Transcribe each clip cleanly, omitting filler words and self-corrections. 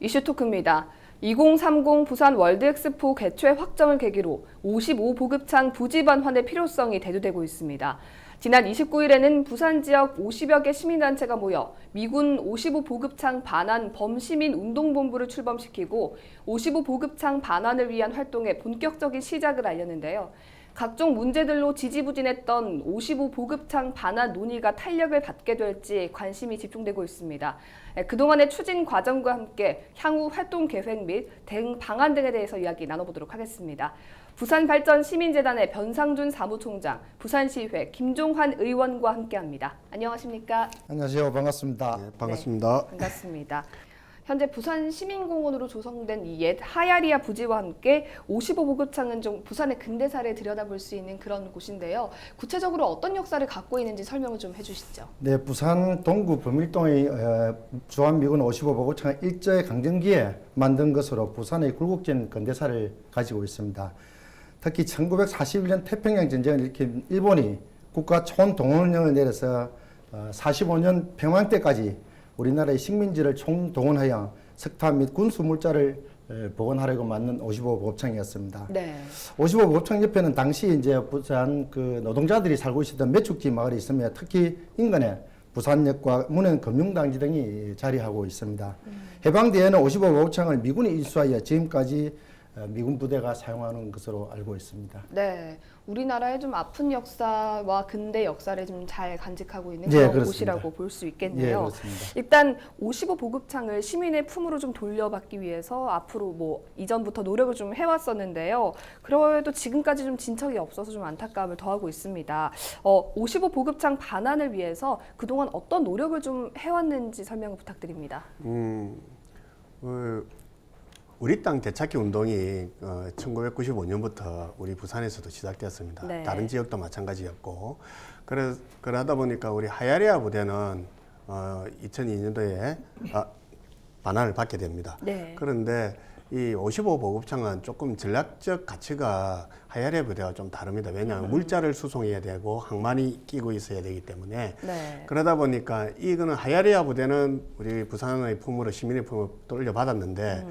이슈토크입니다. 2030 부산 월드엑스포 개최 확정을 계기로 55보급창 부지반환의 필요성이 대두되고 있습니다. 지난 29일에는 부산 지역 50여 개 시민단체가 모여 미군 55보급창 반환 범시민 운동본부를 출범시키고 55보급창 반환을 위한 활동의 본격적인 시작을 알렸는데요. 각종 문제들로 지지부진했던 55보급창 반환 논의가 탄력을 받게 될지 관심이 집중되고 있습니다. 그동안의 추진 과정과 함께 향후 활동 계획 및 대응 방안 등에 대해서 이야기 나눠보도록 하겠습니다. 부산발전시민재단의 변상준 사무총장, 부산시의회 김종환 의원과 함께합니다. 안녕하십니까? 안녕하세요. 반갑습니다. 네, 반갑습니다. 네, 반갑습니다. 현재 부산시민공원으로 조성된 이 옛 하야리아 부지와 함께 55보급창은 좀 부산의 근대사를 들여다볼 수 있는 그런 곳인데요. 구체적으로 어떤 역사를 갖고 있는지 설명을 좀 해주시죠. 네, 부산 동구 범일동의 주한미군 55보급창을 일제 강점기에 만든 것으로 부산의 굴곡진 근대사를 가지고 있습니다. 특히 1941년 태평양 전쟁을 일으킨 일본이 국가 총동원령을 내려서 45년 평화 때까지 우리나라의 식민지를 총동원하여 석탄 및 군수 물자를 보관하려고 만든 55보급창이었습니다. 네. 55보급창 옆에는 당시 이제 부산 그 노동자들이 살고 있었던 매축지 마을이 있으며 특히 인근에 부산역과 문현 금융단지 등이 자리하고 있습니다. 해방 뒤에는 55보급창을 미군이 인수하여 지금까지 미군 부대가 사용하는 것으로 알고 있습니다. 네, 우리나라의 좀 아픈 역사와 근대 역사를 좀 잘 간직하고 있는 네, 그런 그렇습니다. 곳이라고 볼 수 예, 있겠네요. 그렇습니다. 일단 55보급창을 시민의 품으로 좀 돌려받기 위해서 앞으로 뭐 이전부터 노력을 좀 해왔었는데요. 그래도 지금까지 좀 진척이 없어서 좀 안타까움을 더하고 있습니다. 55보급창 반환을 위해서 그동안 어떤 노력을 좀 해왔는지 설명을 부탁드립니다. 우리 땅 되찾기 운동이 1995년부터 우리 부산에서도 시작되었습니다. 네. 다른 지역도 마찬가지였고, 그러다 보니까 우리 하야리아 부대는 2002년도에 반환을 받게 됩니다. 네. 그런데 이 55보급창은 조금 전략적 가치가 하야리아 부대와 좀 다릅니다. 왜냐하면 물자를 수송해야 되고 항만이 끼고 있어야 되기 때문에 네. 그러다 보니까 이거는 하야리아 부대는 우리 부산의 품으로 시민의 품으로 돌려받았는데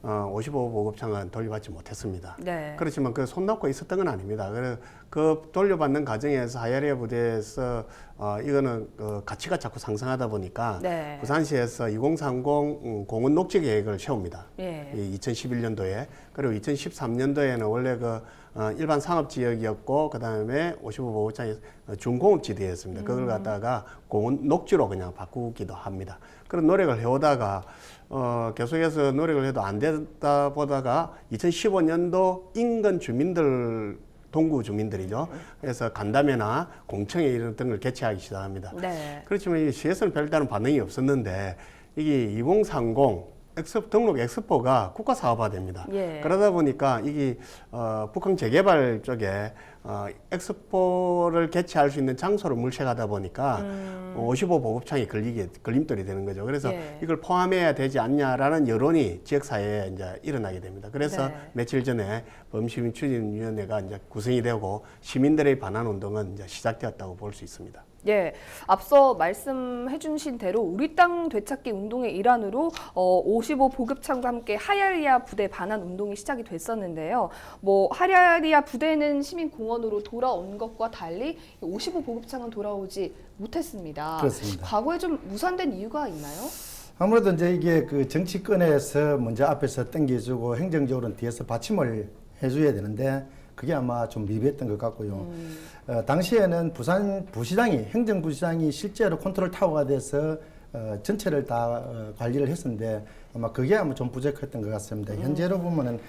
55보급창은 돌려받지 못했습니다. 네. 그렇지만 그 손 놓고 있었던 건 아닙니다. 그래서 그 돌려받는 과정에서 하야리아 부대에서 이거는 가치가 자꾸 상승하다 보니까 네. 부산시에서 2030 공원 녹지 계획을 세웁니다. 예. 2011년도에 그리고 2013년도에는 원래 일반 상업지역이었고 그 다음에 55보급창이 준공업지대였습니다. 그걸 갖다가 공원 녹지로 그냥 바꾸기도 합니다. 그런 노력을 해오다가 계속해서 노력을 해도 안 되다 보다가 2015년도 인근 주민들 동구 주민들이죠. 그래서 간담회나 공청회 이런 등을 개최하기 시작합니다. 네. 그렇지만 이 시에서는 별다른 반응이 없었는데 이게 2030 등록 엑스포가 국가 사업화됩니다. 예. 그러다 보니까 이게 북한 재개발 쪽에 엑스포를 개최할 수 있는 장소를 물색하다 보니까 55보급창이 걸림돌이 되는 거죠. 그래서 예. 이걸 포함해야 되지 않냐라는 여론이 지역사회에 이제 일어나게 됩니다. 그래서 네. 며칠 전에 범시민추진위원회가 이제 구성이 되고 시민들의 반환 운동은 이제 시작되었다고 볼 수 있습니다. 예, 앞서 말씀해 주신 대로 우리 땅 되찾기 운동의 일환으로 55보급창과 함께 하야리아 부대 반환 운동이 시작이 됐었는데요. 뭐 하야리아 부대는 시민공원으로 돌아온 것과 달리 55보급창은 돌아오지 못했습니다. 그렇습니다. 과거에 좀 무산된 이유가 있나요? 아무래도 이제 이게 그 정치권에서 먼저 앞에서 당겨주고 행정적으로는 뒤에서 받침을 해줘야 되는데 그게 아마 좀 미비했던 것 같고요. 당시에는 부산 부시장이 행정부시장이 실제로 컨트롤 타워가 돼서 전체를 다 관리를 했었는데 아마 그게 아마 좀 부족했던 것 같습니다. 현재로 보면은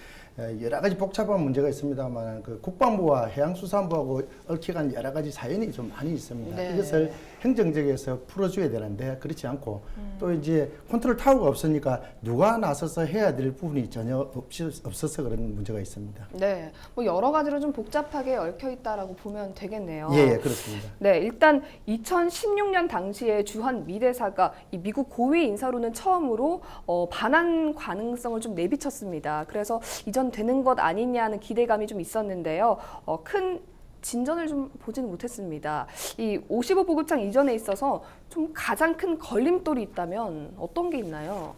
여러 가지 복잡한 문제가 있습니다만 그 국방부와 해양수산부하고 얽혀간 여러 가지 사연이 좀 많이 있습니다. 네. 이것을 행정적에서 풀어줘야 되는데 그렇지 않고 또 이제 컨트롤 타워가 없으니까 누가 나서서 해야 될 부분이 전혀 없어서 그런 문제가 있습니다. 네, 뭐 여러 가지로 좀 복잡하게 얽혀 있다라고 보면 되겠네요. 예, 그렇습니다. 네, 일단 2016년 당시에 주한 미 대사가 이 미국 고위 인사로는 처음으로 반환 가능성을 좀 내비쳤습니다. 그래서 이전 되는 것 아니냐는 기대감이 좀 있었는데요. 큰 진전을 좀 보지는 못했습니다. 이 55보급창 이전에 있어서 좀 가장 큰 걸림돌이 있다면 어떤 게 있나요?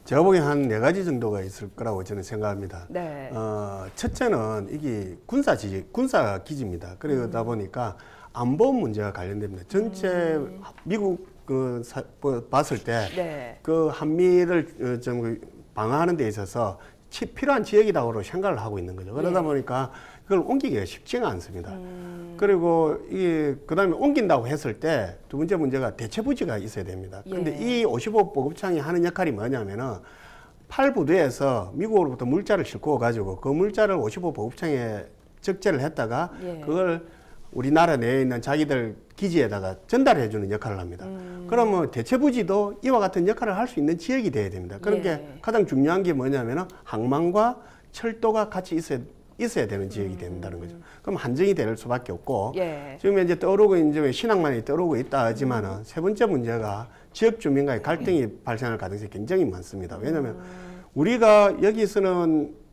제가 보기엔 한 4가지 정도가 있을 거라고 저는 생각합니다. 네. 첫째는 이게 군사 기지입니다. 그러다 보니까 안보 문제가 관련됩니다. 전체 미국 봤을 때 네. 그 한미를 좀 방어하는 데 있어서 필요한 지역이라고 생각을 하고 있는 거죠. 그러다 보니까 그걸 옮기기가 쉽지가 않습니다. 그리고 이게 그다음에 옮긴다고 했을 때 두 번째 문제가 대체 부지가 있어야 됩니다. 그런데 이 55 보급창이 하는 역할이 뭐냐면은 8부두에서 미국으로부터 물자를 싣고 가지고 그 물자를 55 보급창에 적재를 했다가 그걸 우리나라 내에 있는 자기들 기지에다가 전달해 주는 역할을 합니다. 그러면 대체 부지도 이와 같은 역할을 할 수 있는 지역이 돼야 됩니다. 그런 게 가장 중요한 게 뭐냐면은 항만과 철도가 같이 있어야 되는 지역이 된다는 거죠. 그럼 한정이 될 수밖에 없고 지금 이제 떠오르고 이제 신앙만이 떠오르고 있다 하지만은 세 번째 문제가 지역 주민과의 갈등이 발생할 가능성이 굉장히 많습니다. 왜냐하면 우리가 여기서는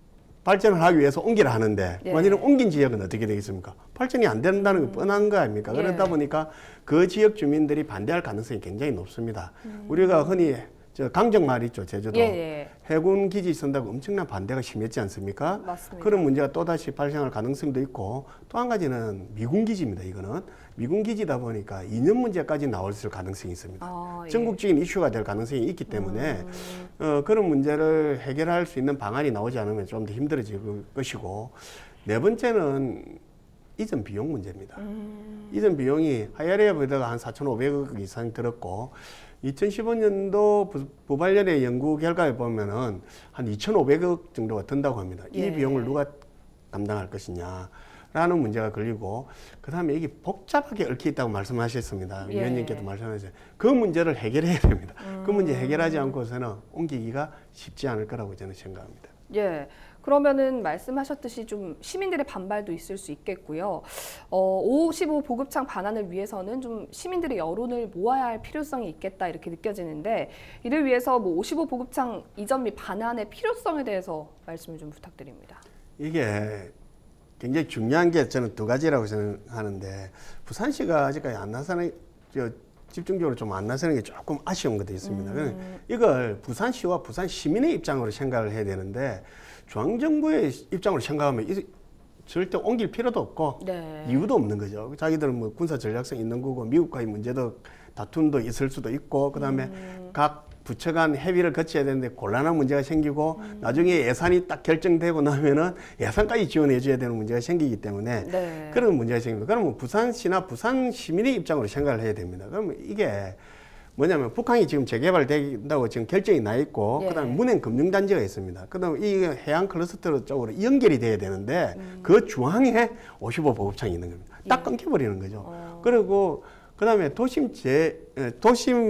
발전을 하기 위해서 옮기라 하는데 만약에 옮긴 지역은 어떻게 되겠습니까? 발전이 안 된다는 게 뻔한 거 아닙니까? 그러다 보니까 그 지역 주민들이 반대할 가능성이 굉장히 높습니다. 우리가 흔히 저 강정말 있죠, 제주도. 해군 기지 선다고 엄청난 반대가 심했지 않습니까? 맞습니다. 그런 문제가 또다시 발생할 가능성도 있고 또 한 가지는 미군 기지입니다. 이거는 미군 기지다 보니까 이념 문제까지 나올 가능성이 있습니다. 전국적인 이슈가 될 가능성이 있기 때문에 그런 문제를 해결할 수 있는 방안이 나오지 않으면 좀 더 힘들어질 것이고 네 번째는 이전 비용 문제입니다. 이전 비용이 하야레 보다가 한 4,500억 이상 들었고 2015년도 부발련의 연구 결과에 보면은 한 2,500억 정도가 든다고 합니다. 이 비용을 누가 감당할 것이냐라는 문제가 걸리고 그다음에 이게 복잡하게 얽혀 있다고 말씀하셨습니다. 위원님께도 말씀하셨어요. 그 문제를 해결해야 됩니다. 그 문제 해결하지 않고서는 옮기기가 쉽지 않을 거라고 저는 생각합니다. 그러면은 말씀하셨듯이 좀 시민들의 반발도 있을 수 있겠고요. 55 보급창 반환을 위해서는 좀 시민들의 여론을 모아야 할 필요성이 있겠다 이렇게 느껴지는데 이를 위해서 뭐 55 보급창 이전 및 반환의 필요성에 대해서 말씀을 좀 부탁드립니다. 이게 굉장히 중요한 게 저는 두 가지라고 생각하는데 부산시가 아직까지 안 나서는 집중적으로 좀 안 나서는 게 조금 아쉬운 것도 있습니다. 이걸 부산시와 부산 시민의 입장으로 생각을 해야 되는데 중앙정부의 입장으로 생각하면 절대 옮길 필요도 없고 이유도 없는 거죠. 자기들은 뭐 군사 전략성 있는 거고 미국과의 문제도 다툼도 있을 수도 있고 그다음에 각 부처 간 협의를 거쳐야 되는데 곤란한 문제가 생기고 나중에 예산이 딱 결정되고 나면은 예산까지 지원해 줘야 되는 문제가 생기기 때문에 그런 문제가 생깁니다. 그러면 부산시나 부산 시민의 입장으로 생각을 해야 됩니다. 그러면 이게 뭐냐면 북한이 지금 재개발된다고 지금 결정이 나 있고 그다음에 문행 금융단지가 있습니다. 그다음에 이 해양 클러스터 쪽으로 연결이 돼야 되는데 그 중앙에 55 보급창이 있는 겁니다. 딱 끊겨버리는 거죠. 그리고 그다음에 도심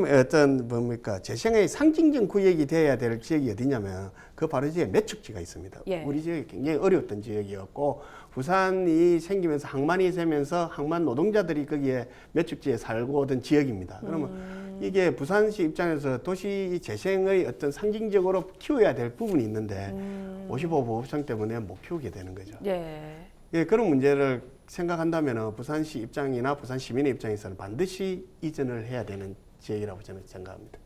어떤 뭡니까 재생의 상징적 구역이 돼야 될 지역이 어디냐면 그 바로 지역에 매축지가 있습니다. 우리 지역이 굉장히 어려웠던 지역이었고 부산이 생기면서 항만이 되면서 항만 노동자들이 거기에 매축지에 살고 오던 지역입니다. 그러면 이게 부산시 입장에서 도시 재생의 어떤 상징적으로 키워야 될 부분이 있는데 55 보급창 때문에 못 키우게 되는 거죠. 그런 문제를 생각한다면 부산시 입장이나 부산 시민의 입장에서는 반드시 이전을 해야 되는 지역이라고 저는 생각합니다.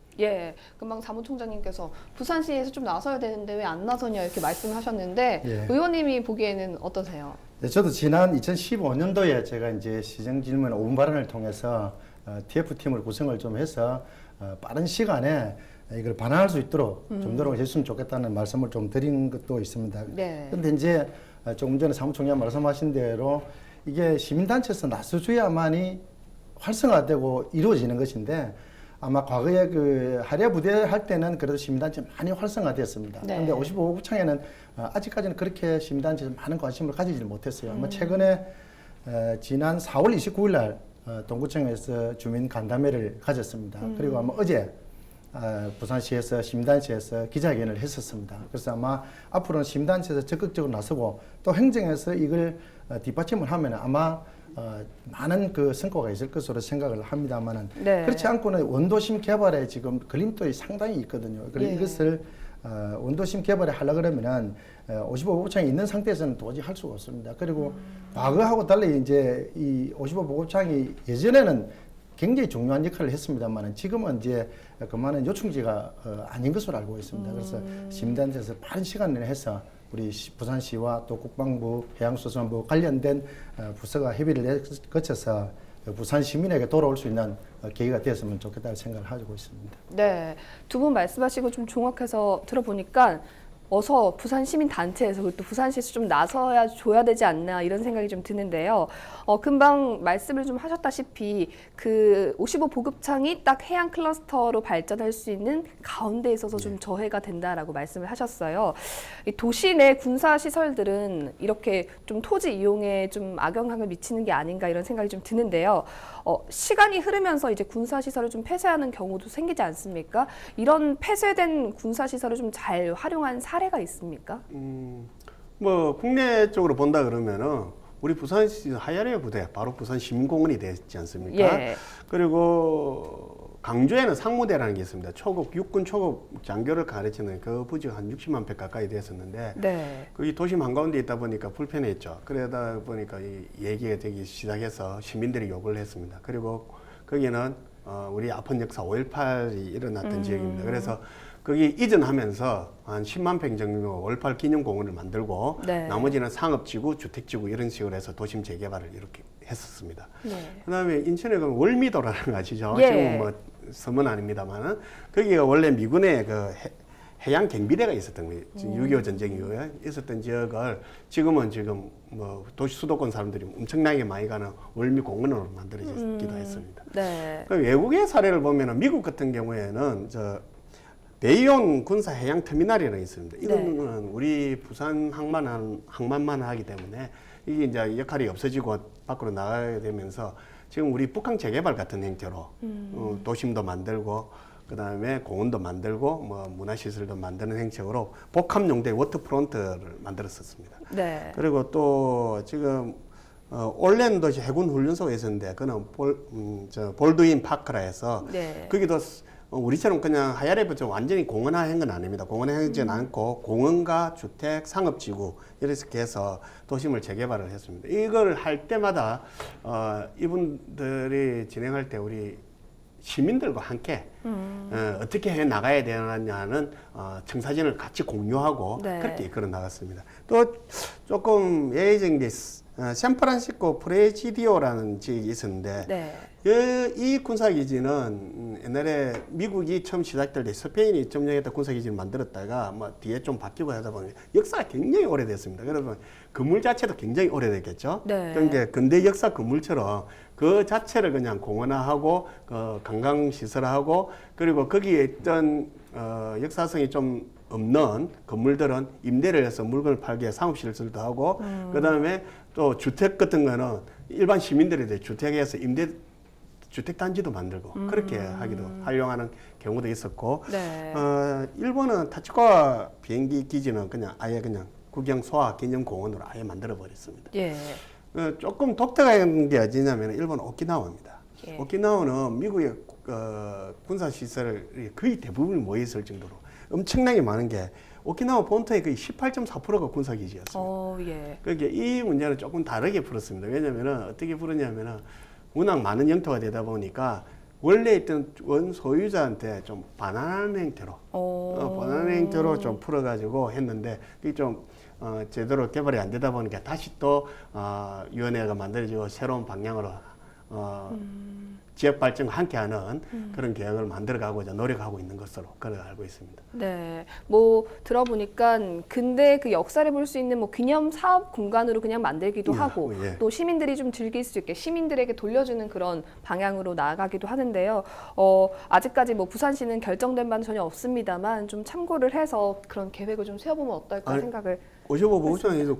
금방 사무총장님께서 부산시에서 좀 나서야 되는데 왜 안 나서냐 이렇게 말씀하셨는데 의원님이 보기에는 어떠세요? 저도 지난 2015년도에 제가 이제 시정 질문 5분 발언을 통해서 TF팀을 구성을 좀 해서 빠른 시간에 이걸 반환할 수 있도록 좀 노력을 했으면 좋겠다는 말씀을 좀 드린 것도 있습니다. 그런데 이제 조금 전에 사무총장 말씀하신 대로 이게 시민단체에서 나서줘야만이 활성화되고 이루어지는 것인데 아마 과거에 그 하려 부대 할 때는 그래도 시민단체 많이 활성화됐습니다. 그런데 55 구창에는 아직까지는 그렇게 시민단체에 많은 관심을 가지지 못했어요. 아마 최근에 지난 4월 29일 날 동구청에서 주민 간담회를 가졌습니다. 그리고 아마 어제 부산시에서 시민단체에서 기자회견을 했었습니다. 그래서 아마 앞으로는 시민단체에서 적극적으로 나서고 또 행정에서 이걸 뒷받침을 하면 아마 많은 그 성과가 있을 것으로 생각을 합니다만은 그렇지 않고는 원도심 개발에 지금 걸림돌이 상당히 있거든요. 그래서 이것을 원도심 개발을 하려고 그러면은 55 보급창이 있는 상태에서는 도저히 할 수가 없습니다. 그리고 과거하고 달리 이제 이 55 보급창이 예전에는 굉장히 중요한 역할을 했습니다만 지금은 이제 그만한 요충지가 아닌 것으로 알고 있습니다. 그래서 시민단체에서 빠른 시간을 해서 우리 부산시와 또 국방부, 해양수산부 관련된 부서가 협의를 거쳐서 부산 시민에게 돌아올 수 있는 계기가 되었으면 좋겠다는 생각을 하고 있습니다. 네, 두 분 말씀하시고 좀 종합해서 들어보니까 어서 부산 시민 단체에서 그리고 또 부산시에서 좀 나서야 줘야 되지 않나 이런 생각이 좀 드는데요. 금방 말씀을 좀 하셨다시피 그 55 보급창이 딱 해양 클러스터로 발전할 수 있는 가운데 있어서 좀 저해가 된다라고 말씀을 하셨어요. 이 도시 내 군사 시설들은 이렇게 좀 토지 이용에 좀 악영향을 미치는 게 아닌가 이런 생각이 좀 드는데요. 시간이 흐르면서 이제 군사 시설을 좀 폐쇄하는 경우도 생기지 않습니까? 이런 폐쇄된 군사 시설을 좀 잘 활용한 사례가 있습니까? 뭐 국내적으로 본다 그러면은 우리 부산 하야레 부대 바로 부산 시민공원이 되지 않습니까? 예. 그리고 강주에는 상무대라는 게 있습니다. 육군 초급 장교를 가르치는 그 부지가 한 60만 평 가까이 됐었는데 네. 이 도심 한가운데 있다 보니까 불편했죠. 그러다 보니까 이 얘기가 되기 시작해서 시민들이 요구를 했습니다. 그리고 거기는 우리 아픈 역사 5.18이 일어났던 지역입니다. 그래서 거기 이전하면서 한 10만 평 정도 5.18 기념공원을 만들고 네. 나머지는 상업지구, 주택지구 이런 식으로 해서 도심 재개발을 이렇게 했었습니다. 네. 그다음에 인천에 그 월미도라는 거 아시죠? 예. 지금 뭐 섬은 아닙니다만은 거기가 원래 미군의 그 해양 경비대가 있었던 거예요. 6.25 전쟁 이후에 있었던 지역을 지금은 뭐 도시 수도권 사람들이 엄청나게 많이 가는 월미 공원으로 만들어지기도 했습니다. 네. 그 외국의 사례를 보면은 미국 같은 경우에는 대이온 군사 해양 터미널이라는 게 있습니다. 이거는 우리 부산 항만만 하기 때문에 이게 이제 역할이 없어지고 밖으로 나가게 되면서 지금 우리 북한 재개발 같은 형태로 도심도 만들고 그다음에 공원도 만들고 뭐 문화시설도 만드는 형식으로 복합용대 워터프론트를 만들었었습니다. 네. 그리고 또 지금 올랜도 해군 훈련소가 있었는데 그는 볼드윈 파크라 해서 네. 거기도 우리처럼 그냥 하야레부터 완전히 공원화한 건 아닙니다. 공원화하지는 않고 공원과 주택, 상업지구 이렇게 해서 도심을 재개발을 했습니다. 이걸 할 때마다 이분들이 진행할 때 우리 시민들과 함께 어떻게 해 나가야 되느냐는 청사진을 같이 공유하고 네. 그렇게 이끌어 나갔습니다. 또 조금 예외적인 게 샌프란시스코 프레지디오라는 지역이 있었는데 네. 이 군사기지는 옛날에 미국이 처음 시작될 때 스페인이 점령했던 군사기지를 만들었다가 뭐 뒤에 좀 바뀌고 하다 보니 역사가 굉장히 오래됐습니다. 그래서 건물 자체도 굉장히 오래됐겠죠. 네. 그러니까 근대 역사 건물처럼 그 자체를 그냥 공원화하고 관광시설하고 그리고 거기에 있던 역사성이 좀 없는 건물들은 임대를 해서 물건을 팔게 상업시설도 하고 그다음에 또 주택 같은 거는 일반 시민들이 주택에서 주택단지도 만들고 그렇게 활용하는 경우도 있었고 네. 일본은 타치카와 비행기 기지는 아예 구경 소화 기념공원으로 아예 만들어 버렸습니다. 예. 조금 독특한 게 어디냐면 일본 오키나와입니다. 예. 오키나와는 미국의 군사시설이 거의 대부분이 모여있을 정도로 엄청나게 많은 게 오키나와 본토의 거의 18.4%가 군사기지였어요. 예. 그러니까 이 문제는 조금 다르게 풀었습니다. 왜냐면은 어떻게 풀었냐면은 워낙 많은 영토가 되다 보니까 원래 있던 원 소유자한테 좀 반환하는 형태로, 반환하는 형태로 좀 풀어가지고 했는데 그게 좀 제대로 개발이 안 되다 보니까 다시 또 위원회가 만들어지고 새로운 방향으로 지역 발전과 함께하는 그런 계획을 만들어가고자 노력하고 있는 것으로 그렇게 알고 있습니다. 네, 뭐 들어보니까 근대 그 역사를 볼 수 있는 뭐 기념 사업 공간으로 그냥 만들기도 하고 예. 또 시민들이 좀 즐길 수 있게 시민들에게 돌려주는 그런 방향으로 나아가기도 하는데요. 아직까지 뭐 부산시는 결정된 바는 전혀 없습니다만 좀 참고를 해서 그런 계획을 좀 세워보면 어떨까 생각을. 55 보호장에서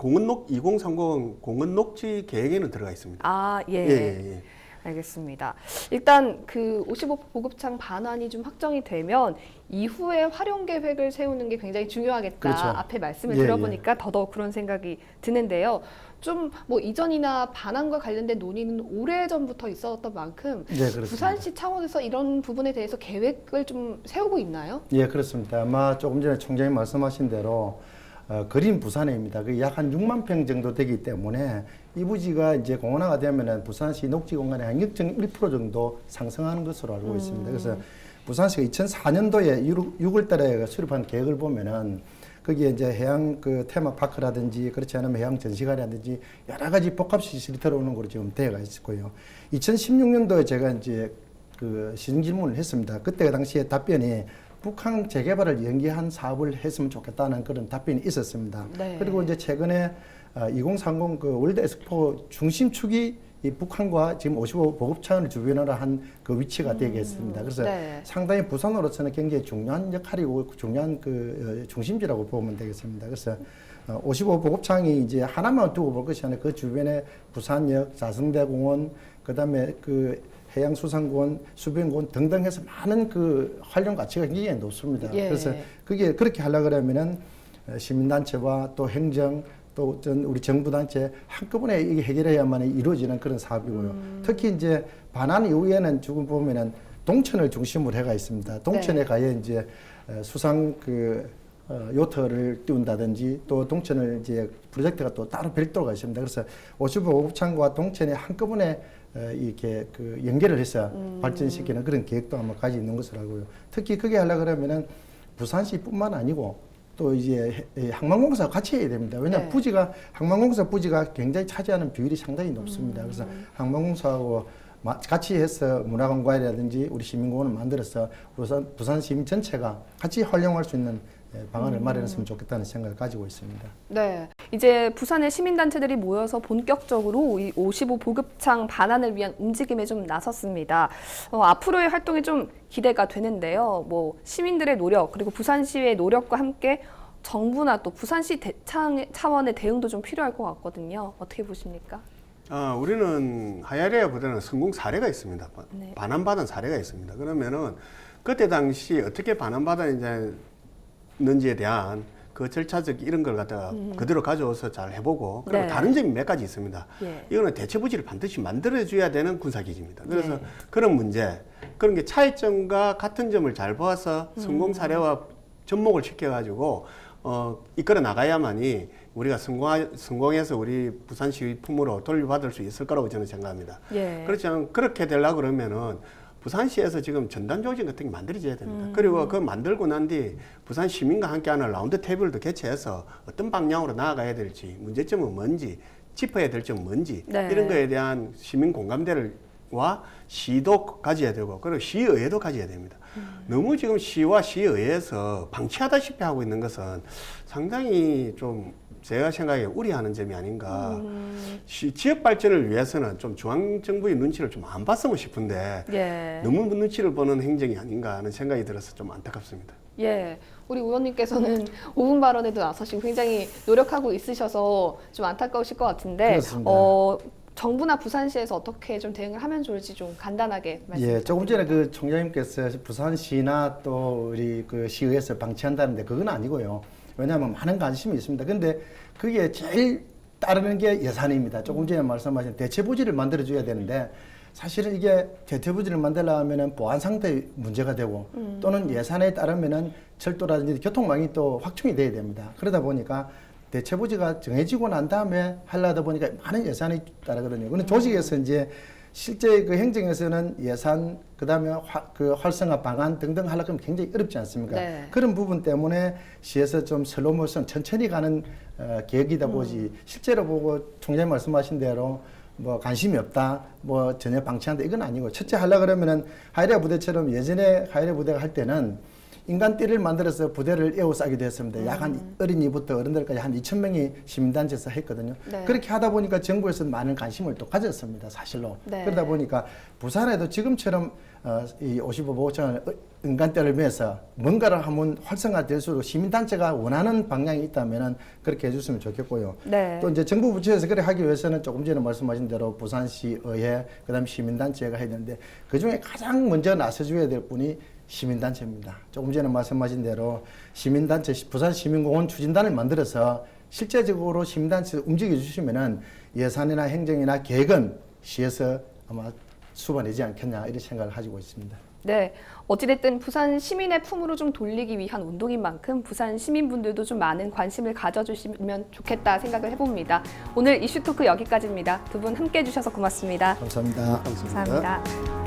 2030 공원 녹지 계획에는 들어가 있습니다. 예. 알겠습니다. 일단 그 55 보급창 반환이 좀 확정이 되면 이후에 활용 계획을 세우는 게 굉장히 중요하겠다. 그렇죠. 앞에 말씀을 들어보니까 더더욱 그런 생각이 드는데요. 좀 뭐 이전이나 반환과 관련된 논의는 오래전부터 있었던 만큼 네, 그렇습니다. 부산시 차원에서 이런 부분에 대해서 계획을 좀 세우고 있나요? 예, 그렇습니다. 아마 조금 전에 총장이 말씀하신 대로 거린 부산해입니다. 그 약 한 6만 평 정도 되기 때문에 이 부지가 이제 공원화가 되면은 부산시 녹지 공간의 한 0.1% 정도 상승하는 것으로 알고 있습니다. 그래서 부산시가 2004년도에 6월 달에 수립한 계획을 보면은 거기에 이제 해양 그 테마파크라든지 그렇지 않으면 해양 전시관이라든지 여러 가지 복합 시설이 들어오는 걸로 지금 되어가 있고요. 2016년도에 제가 이제 그 시정 질문을 했습니다. 그때 당시에 답변이 북한 재개발을 연기한 사업을 했으면 좋겠다는 그런 답변이 있었습니다. 네. 그리고 이제 최근에 2030 그 월드 엑스포 중심축이 이 북한과 지금 55 보급차원을 주변으로 한 그 위치가 되겠습니다. 그래서 네. 상당히 부산으로서는 굉장히 중요한 역할이고 중요한 그 중심지라고 보면 되겠습니다. 그래서 55 보급창이 이제 하나만 두고 볼 것이 아니라 그 주변에 부산역, 자성대공원, 그다음에 그 해양수산공원, 수변공원 등등 해서 많은 그 활용 가치가 굉장히 높습니다. 예. 그래서 그게 그렇게 하려고 그러면은 시민단체와 또 행정 또 우리 정부 단체 한꺼번에 이게 해결해야만 이루어지는 그런 사업이고요. 특히 이제 반환 이후에는 지금 보면은 동천을 중심으로 해가 있습니다. 동천에 네. 가야 이제 수상 그 요트를 띄운다든지 또 동천을 이제 프로젝트가 또 따로 별도가 있습니다. 그래서 55곱창과 동천이 한꺼번에 이렇게 그 연결을 해서 발전시키는 그런 계획도 아마 가지고 있는 것으로 알고요. 특히 그게 하려고 그러면은 부산시뿐만 아니고 또 이제 항만공사가 같이 해야 됩니다. 왜냐하면 네. 부지가 항만공사 부지가 굉장히 차지하는 비율이 상당히 높습니다. 그래서 항만공사하고 같이 해서 문화관광이라든지 우리 시민공원을 만들어서 부산 시민 전체가 같이 활용할 수 있는 방안을 마련했으면 좋겠다는 생각을 가지고 있습니다. 네, 이제 부산의 시민단체들이 모여서 본격적으로 이 55 보급창 반환을 위한 움직임에 좀 나섰습니다. 앞으로의 활동이 좀 기대가 되는데요. 뭐 시민들의 노력 그리고 부산시의 노력과 함께 정부나 또 부산시 차원의 대응도 좀 필요할 것 같거든요. 어떻게 보십니까? 우리는 하야리아보다는 성공 사례가 있습니다. 네. 반환받은 사례가 있습니다. 그러면은 그때 당시 어떻게 반환받았는지에 대한 그 절차적 이런 걸 갖다가 그대로 가져와서 잘 해보고 그리고 네. 다른 점이 몇 가지 있습니다. 예. 이거는 대체 부지를 반드시 만들어줘야 되는 군사기지입니다. 그래서 네. 그런 문제, 그런 게 차이점과 같은 점을 잘 보아서 성공 사례와 접목을 시켜가지고 이끌어 나가야만이 우리가 성공해서 우리 부산시 품으로 돌려받을 수 있을 거라고 저는 생각합니다. 예. 그렇지만 그렇게 되려고 그러면은 부산시에서 지금 전단 조직 같은 게 만들어져야 됩니다. 그리고 그 만들고 난 뒤 부산 시민과 함께하는 라운드 테이블도 개최해서 어떤 방향으로 나아가야 될지, 문제점은 뭔지, 짚어야 될 점은 뭔지 네. 이런 거에 대한 시민 공감대와 시도 가져야 되고 그리고 시의회도 가져야 됩니다. 너무 지금 시와 시의회에서 방치하다시피 하고 있는 것은 상당히 좀 제가 생각에 우려하는 점이 아닌가. 지역 발전을 위해서는 좀 중앙정부의 눈치를 좀 안 봤으면 싶은데 예. 너무 눈치를 보는 행정이 아닌가 하는 생각이 들어서 좀 안타깝습니다. 예, 우리 의원님께서는 5분 발언에도 나서시고 굉장히 노력하고 있으셔서 좀 안타까우실 것 같은데, 그렇습니다. 정부나 부산시에서 어떻게 좀 대응을 하면 좋을지 좀 간단하게 말씀 예, 조금 전에 부탁드립니다. 그 총장님께서 부산시나 또 우리 그 시의회에서 방치한다는데 그건 아니고요. 왜냐하면 많은 관심이 있습니다. 근데 그게 제일 따르는 게 예산입니다. 조금 전에 말씀하신 대체부지를 만들어줘야 되는데 사실은 이게 대체부지를 만들려면은 보안 상태 문제가 되고 또는 예산에 따르면은 철도라든지 교통망이 또 확충이 돼야 됩니다. 그러다 보니까 대체부지가 정해지고 난 다음에 하려다 보니까 많은 예산이 따르거든요. 근데 조직에서 이제 실제 그 행정에서는 예산, 그 다음에 그 활성화 방안 등등 하려고 하면 굉장히 어렵지 않습니까? 네. 그런 부분 때문에 시에서 좀 슬로우 모션 천천히 가는 계획이다 보지 실제로 보고 총장님 말씀하신 대로 뭐 관심이 없다, 뭐 전혀 방치한다 이건 아니고 첫째 하려고 그러면은 하이레 부대처럼 예전에 하이레 부대가 할 때는 인간띠를 만들어서 부대를 에워싸기도 했습니다. 약 한 어린이부터 어른들까지 한 2,000명이 시민단체에서 했거든요. 네. 그렇게 하다 보니까 정부에서 많은 관심을 또 가졌습니다. 사실로. 네. 그러다 보니까 부산에도 지금처럼 이 55보호장을 인간대를 위해서 뭔가를 하면 활성화될수록 시민단체가 원하는 방향이 있다면 그렇게 해줬으면 좋겠고요. 네. 또 이제 정부 부처에서 그렇게 하기 위해서는 조금 전에 말씀하신 대로 부산시의회, 그다음 시민단체가 해야 되는데 그 중에 가장 먼저 나서줘야 될 분이 시민단체입니다. 조금 전에 말씀하신 대로 시민단체, 부산시민공원 추진단을 만들어서 실제적으로 시민단체 움직여 주시면은 예산이나 행정이나 계획은 시에서 아마 수반되지 않겠냐 이런 생각을 가지고 있습니다. 네, 어찌됐든 부산 시민의 품으로 좀 돌리기 위한 운동인 만큼 부산 시민분들도 좀 많은 관심을 가져주시면 좋겠다 생각을 해봅니다. 오늘 이슈토크 여기까지입니다. 두 분 함께 해주셔서 고맙습니다. 감사합니다. 감사합니다.